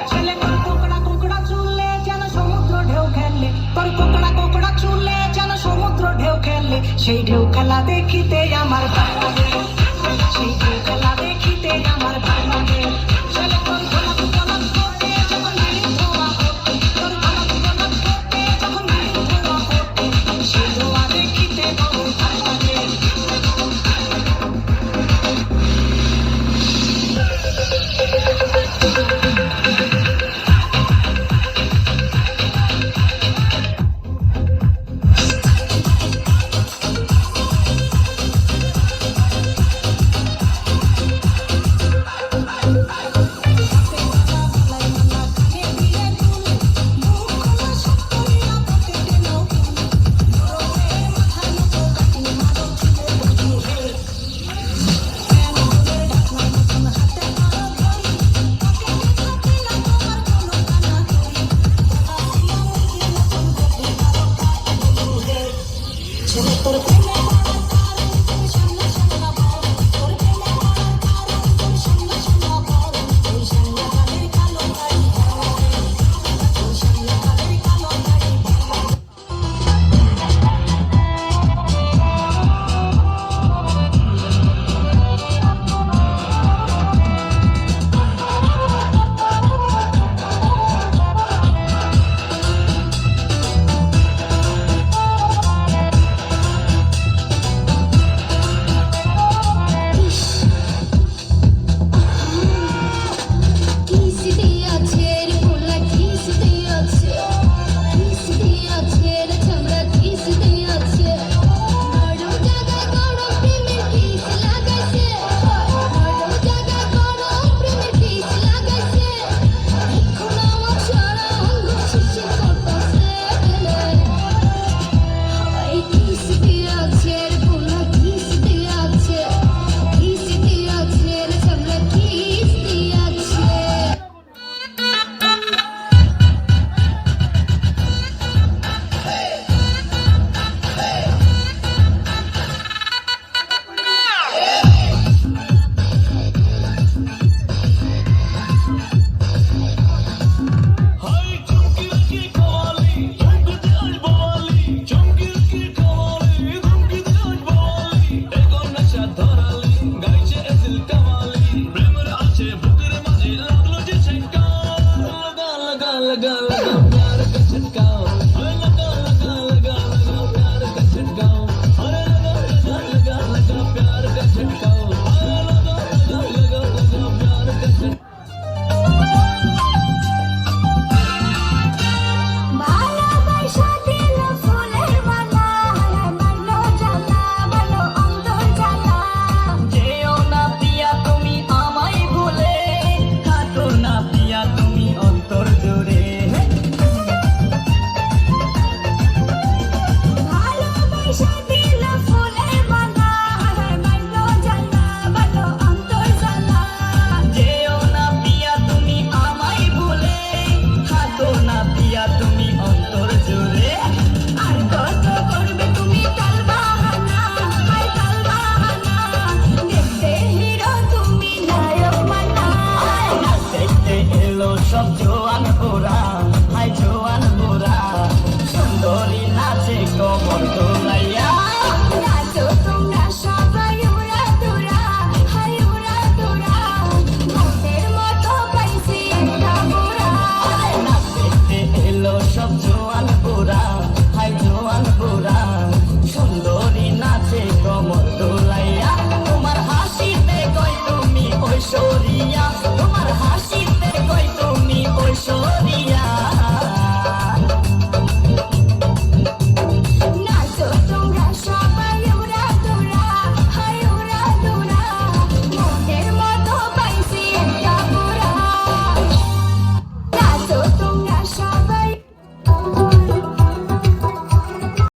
ছেলে তোর কোকড়া কোকড়া চুলে যেন সমুদ্র ঢেউ খেললে, তোর কোকড়া কোকড়া চুলে যেন সমুদ্র ঢেউ খেললে, সেই ঢেউ খেলা দেখিতে আমার ভালো লাগে, সেই ঢেউ খেলা দেখিতে আমার ভালো লাগে। ছেলে তোর গোলাপ গোলাপ করতে যখন বিড়ি ধোয়া করতে, তোর গোলাপ গোলাপ করতে যখন বিড়ি ধোয়া করতে, সেই ধোয়া দেখিতে বড় ভালো লাগে। সব জোয়ান ওরা